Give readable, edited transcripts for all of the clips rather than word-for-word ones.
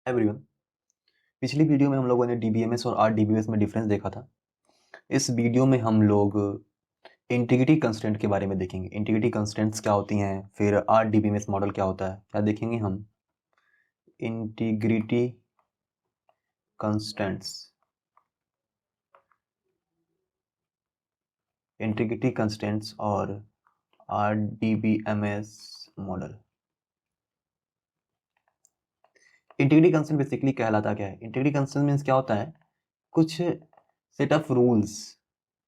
Everyone, पिछली video में हम लोगों ने डीबीएमएस और आरडीबीएमएस में डिफरेंस देखा था। इस वीडियो में हम लोग इंटीग्रिटी कंस्ट्रेंट के बारे में देखेंगे। इंटीग्रिटी कंस्ट्रेंट्स क्या होती हैं, फिर आरडीबीएमएस मॉडल क्या होता है, क्या देखेंगे हम। इंटीग्रिटी कंस्ट्रेंट्स, इंटीग्रिटी कंस्ट्रेंट्स और RDBMS model. Integrity constraint basically कहलाता क्या है? इंटीग्रिटी कंस्ट्रेंट मीन्स क्या होता है? कुछ set of rules.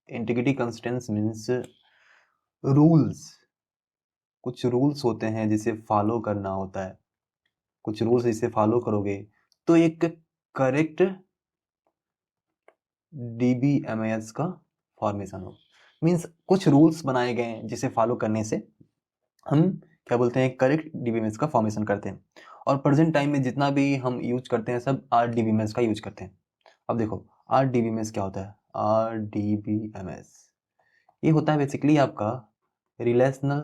Integrity constraints means rules. कुछ रूल्स होते हैं जिसे फॉलो करना होता है। कुछ रूल्स इसे फॉलो करोगे तो एक करेक्ट डीबीएमएस का फॉर्मेशन हो। मीन्स कुछ रूल्स बनाए गए हैं जिसे फॉलो करने से हम क्या बोलते हैं, करेक्ट डीबीएमएस का फॉर्मेशन करते हैं। और प्रेजेंट टाइम में जितना भी हम यूज करते हैं सब आर डीबीएमएस का यूज करते हैं। अब देखो आर डीबीएमएस क्या होता है। आर डीबीएमएस ये होता है बेसिकली आपका रिलेशनल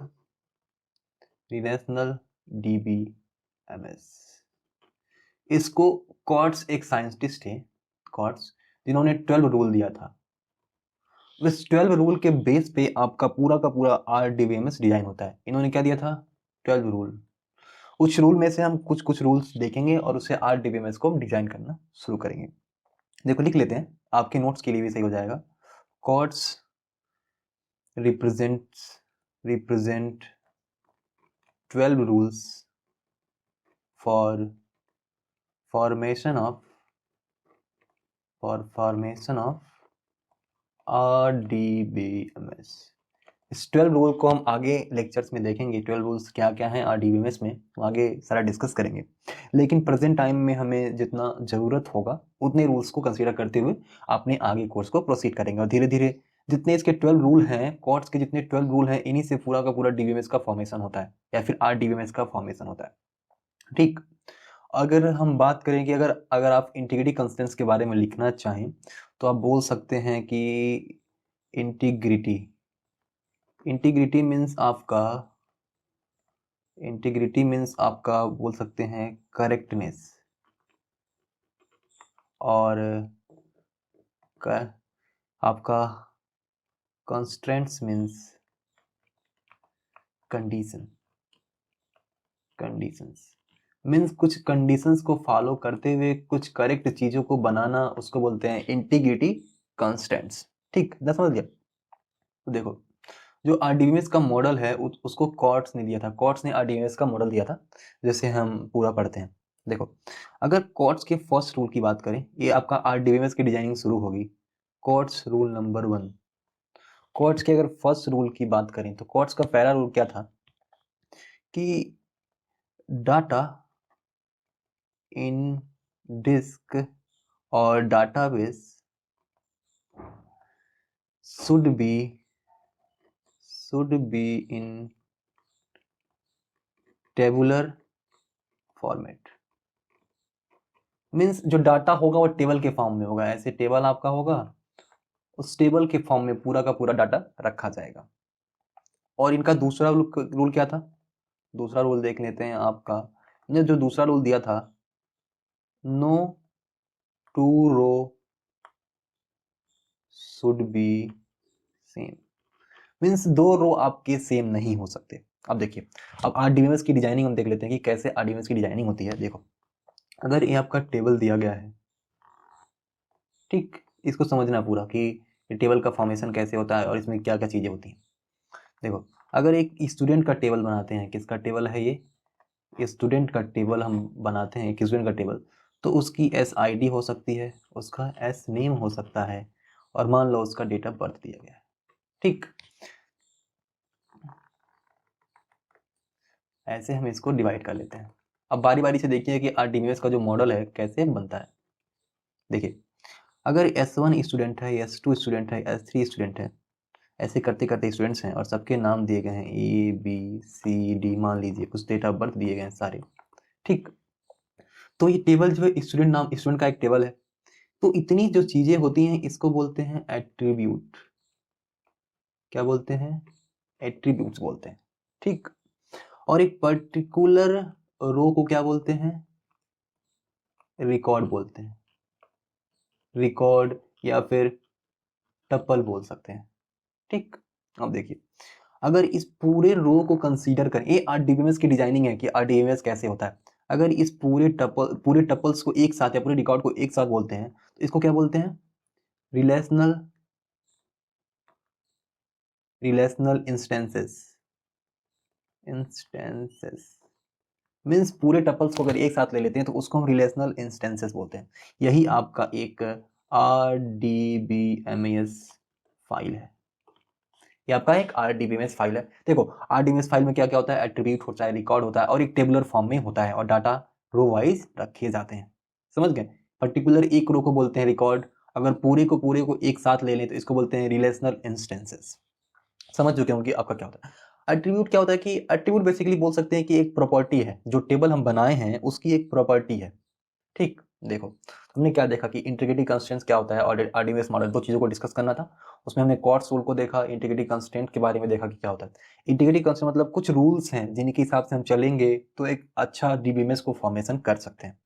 डीबीएमएस। इसको कॉट्स, एक साइंटिस्ट है कॉट्स, जिन्होंने 12 रूल दिया था। इस 12 रूल के बेस पे आपका पूरा का पूरा आरडीबीएमएस डिजाइन होता है। इन्होंने क्या दिया था? 12 रूल। उस रूल में से हम कुछ कुछ रूल्स देखेंगे और उससे आरडीबीएमएस को हम डिजाइन करना शुरू करेंगे। देखो लिख लेते हैं, आपके नोट्स के लिए भी सही हो जाएगा। Codd's represent 12 rules for formation of RDBMS। इस 12 रूल को हम आगे लेक्चर्स में देखेंगे। 12 रूल्स क्या क्या हैं RDBMS में, हम आगे सारा डिस्कस करेंगे। लेकिन प्रेजेंट टाइम में हमें जितना ज़रूरत होगा उतने रूल्स को कंसीडर करते हुए अपने आगे कोर्स को प्रोसीड करेंगे। और धीरे धीरे जितने इसके 12 रूल हैं, कोर्स के जितने 12 रूल हैं, इन्हीं से पूरा का पूरा डीबीएमएस का फॉर्मेशन होता है या फिर आरडीबीएमएस का फॉर्मेशन होता है। ठीक। अगर हम बात करें कि अगर आप इंटीग्रिटी कंस्ट्रेंट्स के बारे में लिखना चाहें तो आप बोल सकते हैं कि इंटीग्रिटी मीन्स आपका बोल सकते हैं करेक्टनेस, और आपका कंस्ट्रेंट्स मीन्स कंडीशंस। मीन्स कुछ कंडीशंस को फॉलो करते हुए कुछ करेक्ट चीजों को बनाना, उसको बोलते हैं इंटीग्रिटी कंस्टेंट्स। ठीक, ना समझ गया? तो देखो जो आरडीबीएमएस का मॉडल है उसको कॉट्स ने दिया था। कॉट्स ने आरडीबीएमएस का मॉडल दिया था, जैसे हम पूरा पढ़ते हैं। देखो अगर कॉट्स के फर्स्ट रूल की बात करें, ये आपका आरडीबीएमएस की डिजाइनिंग शुरू होगी। COTS rule number 1। कॉट्स के अगर फर्स्ट रूल की बात करें तो कॉट्स का पहला रूल क्या था कि डाटा इन डिस्क और database should be in tabular format। Means जो डाटा होगा वो टेबल के फॉर्म में होगा। ऐसे टेबल आपका होगा, उस टेबल के फॉर्म में पूरा का पूरा डाटा रखा जाएगा। और इनका दूसरा रूल क्या था? दूसरा रूल देख लेते हैं आपका। जो दूसरा रूल दिया था, no two row should be same. Means दो रो आपके सेम नहीं हो सकते। अब देखिए, अब आरडीबीएमएस की डिजाइनिंग हम देख लेते हैं कि कैसे आरडीबीएमएस की डिजाइनिंग होती है। देखो अगर ये आपका टेबल दिया गया है, ठीक, इसको समझना पूरा कि टेबल का फॉर्मेशन कैसे होता है और इसमें क्या क्या चीजें होती हैं। देखो अगर एक स्टूडेंट का टेबल बनाते हैं, किसका टेबल है ये स्टूडेंट का टेबल हम बनाते हैं, एक स्टूडेंट का टेबल, तो उसकी SID हो सकती है, उसका नेम हो सकता है, और मान लो उसका डेट ऑफ बर्थ दिया गया है। ठीक, ऐसे हम इसको डिवाइड कर लेते हैं। अब बारी बारी से देखिए कि आरडीबीएमएस का जो मॉडल है कैसे बनता है। देखिए अगर S1 स्टूडेंट है, S2 स्टूडेंट है, S3 स्टूडेंट है, ऐसे करते करते स्टूडेंट्स हैं और सबके नाम दिए गए हैं ABCD, मान लीजिए कुछ डेट ऑफ बर्थ दिए गए हैं सारे। ठीक, तो ये टेबल जो है स्टूडेंट का एक टेबल है। तो इतनी जो चीजें होती हैं इसको बोलते हैं एट्रीब्यूट। क्या बोलते हैं? एट्रीब्यूट्स बोलते हैं। ठीक, और एक पर्टिकुलर रो को क्या बोलते हैं? रिकॉर्ड बोलते हैं, रिकॉर्ड या फिर टपल बोल सकते हैं। ठीक, अब देखिए अगर इस पूरे रो को कंसीडर करें, ये आरडीबीएमएस की डिजाइनिंग है कि आरडीबीएमएस कैसे होता है। अगर इस पूरे टपल्स को एक साथ या पूरे रिकॉर्ड को एक साथ बोलते हैं तो इसको क्या बोलते हैं? रिलेशनल इंस्टेंसेस मीन्स पूरे टपल्स को अगर एक साथ ले लेते हैं तो उसको हम रिलेशनल इंस्टेंसेस बोलते हैं। यही आपका एक RDBMS फाइल है, ये आपका एक RDBMS फाइल है। देखो RDBMS फाइल में क्या क्या होता है, एट्रीब्यूट होता है, रिकॉर्ड होता है और एक टेबुलर फॉर्म में होता है और डाटा रो वाइज रखे जाते हैं। समझ गए? पर्टिकुलर एक रो को बोलते हैं रिकॉर्ड, अगर पूरे को एक साथ ले लें तो इसको बोलते हैं रिलेशनल इंस्टेंसेस। समझ चुके होंगे आपका क्या होता है। एट्रीब्यूट क्या होता है कि एट्रीब्यूट बेसिकली बोल सकते हैं कि एक प्रॉपर्टी है, जो टेबल हम बनाए हैं उसकी एक प्रॉपर्टी है। ठीक, देखो हमने क्या देखा कि इंटीग्रिटी कंस्ट्रेंट्स क्या होता है और आरडीबीएमएस मॉडल, दो चीज़ों को डिस्कस करना था। उसमें हमने क्वार्ट्स रूल को देखा, इंटीग्रिटी कंस्ट्रेंट के बारे में देखा कि क्या होता है। इंटीग्रिटी कंस्ट्रेंट मतलब कुछ रूल्स हैं जिनके हिसाब से हम चलेंगे तो एक अच्छा डीबीएमएस को फॉर्मेशन कर सकते हैं।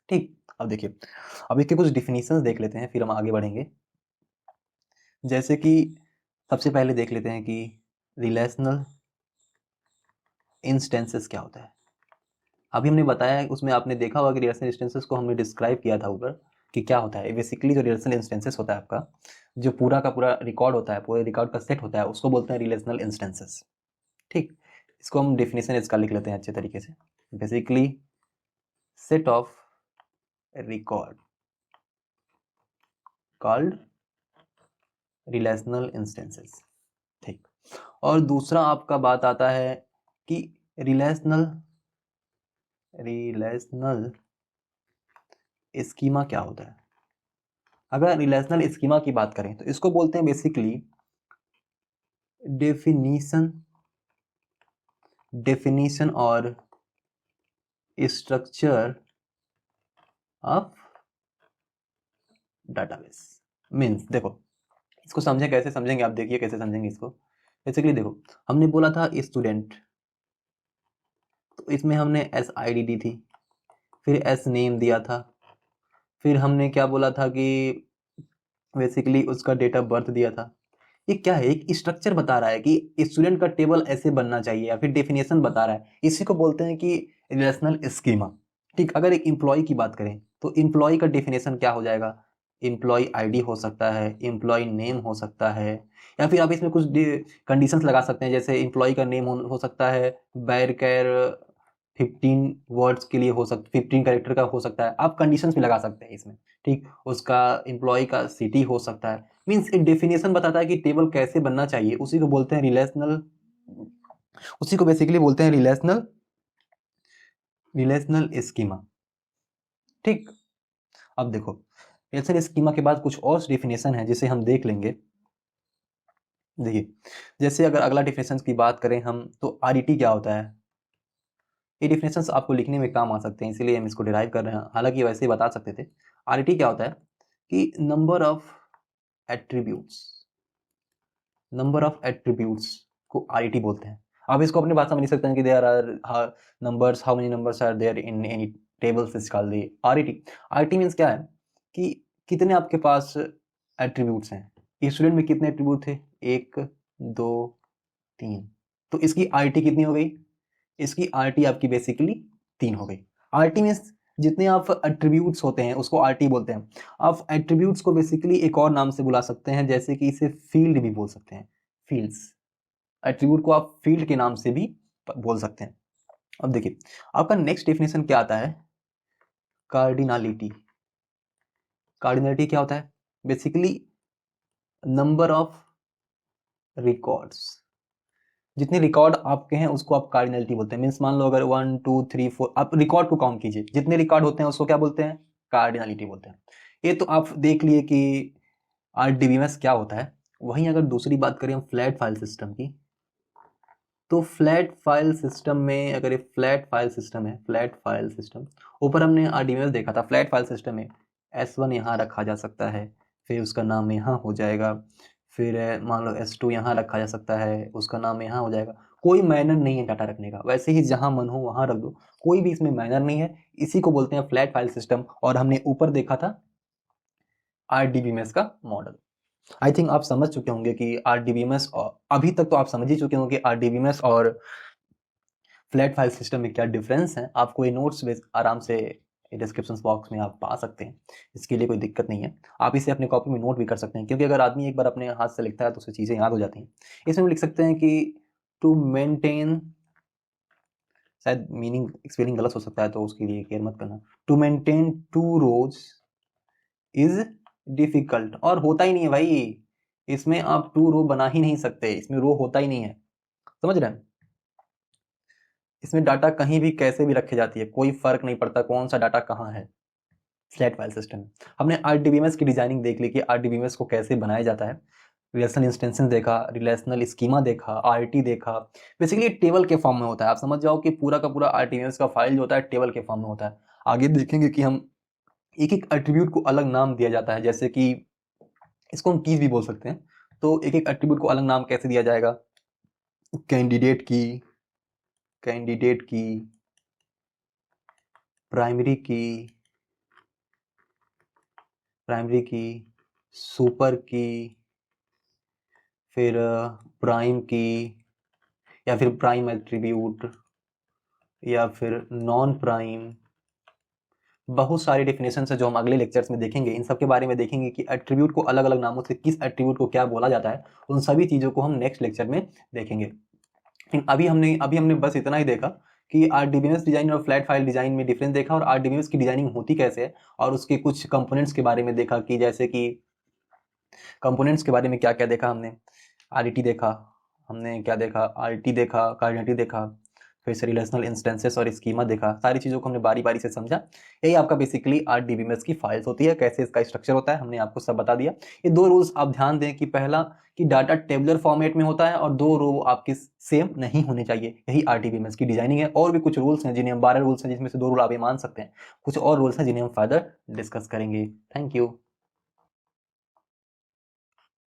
ठीक, अब देखिए अब इसके कुछ डिफिनीशंस देख लेते हैं फिर हम आगे बढ़ेंगे। जैसे कि सबसे पहले देख लेते हैं कि रिलेशनल इंस्टेंसेस क्या होता है। अभी हमने बताया, उसमें आपने देखा होगा कि रिलेशनल इंस्टेंसेस को हमने डिस्क्राइब किया था ऊपर कि क्या होता है। बेसिकली जो रिलेशनल इंस्टेंसेस होता है आपका, जो पूरा का पूरा रिकॉर्ड होता है, पूरे रिकॉर्ड का सेट होता है, उसको बोलते हैं रिलेशनल इंस्टेंसेस। ठीक, इसको हम डेफिनेशन इसका लिख लेते हैं अच्छे तरीके से। Basically set of record called relational instances. ठीक, और दूसरा आपका बात आता है कि रिलेशनल स्कीमा क्या होता है। अगर रिलेशनल स्कीमा की बात करें तो इसको बोलते हैं बेसिकली डेफिनीशन और स्ट्रक्चर ऑफ डाटाबेस। मीन्स देखो इसको समझे, कैसे समझेंगे आप, देखिए कैसे समझेंगे इसको। बेसिकली देखो हमने बोला था स्टूडेंट, तो इसमें हमने SID दी थी, फिर S नेम दिया था, फिर हमने क्या बोला था कि बेसिकली उसका डेट ऑफ बर्थ दिया था। ये क्या है, एक स्ट्रक्चर बता रहा है कि स्टूडेंट का टेबल ऐसे बनना चाहिए या फिर डेफिनेशन बता रहा है, इसी को बोलते हैं कि रिलेशनल स्कीमा। ठीक, अगर एक एम्प्लॉय की बात करें तो एम्प्लॉय का डेफिनेशन क्या हो जाएगा, एम्प्लॉय ID हो सकता है, एम्प्लॉय नेम हो सकता है, या फिर आप इसमें कुछ कंडीशंस लगा सकते हैं, जैसे एम्प्लॉय का नेम हो सकता है बैरकैर 15 वर्ड्स के लिए हो सकता, 15 कैरेक्टर का हो सकता है, आप कंडीशंस भी लगा सकते हैं इसमें। ठीक, उसका एम्प्लॉय का सिटी हो सकता है। मीन्स एक डेफिनेशन बताता है कि टेबल कैसे बनना चाहिए, उसी को बोलते हैं रिलेशनल स्कीमा। ठीक, अब देखो रिलेशनल स्कीमा के बाद कुछ और डेफिनेशन है जिसे हम देख लेंगे। देखिए जैसे अगर अगला डेफिनेशन की बात करें हम तो RET क्या होता है। ये डेफिनेशंस आपको लिखने में काम आ सकते हैं, इसीलिए हम इसको डिराइव कर रहे हैं, हालांकि वैसे ही बता सकते थे। RET क्या होता है कि नंबर ऑफ एट्रीब्यूट्स को RET बोलते हैं। आप इसको अपनी भाषा में लिख सकते हैं कि there are numbers, how many numbers are there in any tables is called the RET। RET means क्या है कि कितने आपके पास एट्रीब्यूट्स हैं। स्टूडेंट में कितने एट्रीब्यूट थे, 1 2 3, तो इसकी RET कितनी हो गई, इसकी RET आपकी बेसिकली 3 हो गई। RET मींस जितने आप एट्रीब्यूट्स होते हैं उसको RET बोलते हैं। आप एट्रीब्यूट्स को बेसिकली एक और नाम से बुला सकते हैं, जैसे कि इसे फील्ड भी बोल सकते हैं, फील्ड्स। एट्रीब्यूट को आप फील्ड के नाम से भी बोल सकते हैं। अब देखिए आपका नेक्स्ट डेफिनेशन क्या आता है, कार्डिनलिटी। कार्डिनलिटी क्या होता है, बेसिकली नंबर ऑफ रिकॉर्ड्स, जितने रिकॉर्ड आपके हैं उसको आप कार्डिनलिटी बोलते हैं। मीन्स मान लो अगर 1 2 3 4 आप रिकॉर्ड को काउंट कीजिए, जितने रिकॉर्ड होते हैं उसको क्या बोलते हैं, कार्डिनलिटी बोलते हैं। ये तो आप देख लिए कि RDBMS क्या होता है। वहीं अगर दूसरी बात करें हम फ्लैट फाइल सिस्टम की, तो फ्लैट फाइल सिस्टम में अगर ये फ्लैट फाइल सिस्टम ऊपर हमने RDBMS देखा था, फ्लैट फाइल सिस्टम में S1 यहाँ रखा जा सकता है, फिर उसका नाम यहाँ हो जाएगा, फिर मान लो S2 यहाँ रखा जा सकता है, उसका नाम यहाँ हो जाएगा। कोई मैनर नहीं है डाटा रखने का, वैसे ही जहां मन हो वहां रख दो, कोई भी इसमें मैनर नहीं है। इसी को बोलते हैं फ्लैट फाइल सिस्टम। और हमने ऊपर देखा था RDBMS का मॉडल। आई थिंक आप समझ चुके होंगे कि RDBMS, अभी तक तो आप समझ ही चुके होंगे RDBMS और फ्लैट फाइल सिस्टम में क्या डिफरेंस है। आपको ये नोट्स आराम से डिस्क्रिप्शन बॉक्स में आप पा सकते हैं, इसके लिए कोई दिक्कत नहीं है। आप इसे अपने कॉपी में नोट भी कर सकते हैं, क्योंकि अगर आदमी एक बार अपने हाथ से लिखता है तो उसे चीज़ें याद हो जाती हैं। इसमें हम लिख सकते हैं कि टू मेंटेन, शायद मीनिंग स्पेलिंग गलत हो सकता है तो उसके लिए केयर मत करना। To maintain 2 rows is difficult, और होता ही नहीं है भाई, इसमें आप 2 रो बना ही नहीं सकते, इसमें रो होता ही नहीं है, समझ रहे हैं। इसमें डाटा कहीं भी कैसे भी रखी जाती है, कोई फर्क नहीं पड़ता कौन सा डाटा कहाँ है, फ्लैट फाइल सिस्टम। हमने RDBMS की डिजाइनिंग देख ली कि RDBMS को कैसे बनाया जाता है, रिलेशनल इंस्टेंसेस देखा, रिलेशनल स्कीमा देखा, RT देखा। बेसिकली टेबल के फॉर्म में होता है, आप समझ जाओ कि पूरा का पूरा RDBMS का फाइल जो होता है टेबल के फॉर्म में होता है। आगे देखेंगे कि हम एक एक एट्रीब्यूट को अलग नाम दिया जाता है, जैसे कि इसको हम कीज भी बोल सकते हैं। तो एक एक एट्रीब्यूट को अलग नाम कैसे दिया जाएगा, कैंडिडेट की, कैंडिडेट की, प्राइमरी की, प्राइमरी की, सुपर की, फिर प्राइम की, या फिर प्राइम एट्रीब्यूट, या फिर नॉन प्राइम। बहुत सारी डेफिनेशन है जो हम अगले लेक्चर्स में देखेंगे। इन सब के बारे में देखेंगे कि एट्रीब्यूट को अलग अलग नामों से किस एट्रीब्यूट को क्या बोला जाता है, उन सभी चीज़ों को हम नेक्स्ट लेक्चर में देखेंगे। अभी हमने बस इतना ही देखा कि RDBMS डिजाइन और फ्लैट फाइल डिजाइन में डिफरेंस देखा, और RDBMS की डिजाइनिंग होती कैसे है, और उसके कुछ कंपोनेंट्स के बारे में देखा कि जैसे कि कंपोनेंट्स के बारे में क्या क्या देखा हमने। RET देखा, हमने क्या देखा, RT देखा, कार्डिनेटी देखा, फिर से रिलेशनल इंस्टेंसेस और स्कीमा देखा। सारी चीज़ों को हमने बारी बारी से समझा। यही आपका बेसिकली RDBMS की फाइल्स होती है, कैसे इसका स्ट्रक्चर होता है हमने आपको सब बता दिया। ये 2 रूल्स आप ध्यान दें कि पहला कि डाटा टेबुलर फॉर्मेट में होता है, और 2 रो आपके सेम नहीं होने चाहिए। यही RDBMS की डिजाइनिंग है। और भी कुछ रूल्स हैं जिन्हें हम 12 रूल्स हैं जिसमें से 2 रूल आप ये मान सकते हैं, कुछ और रूल्स हैं जिन्हें हम फर्दर डिस्कस करेंगे। Thank you.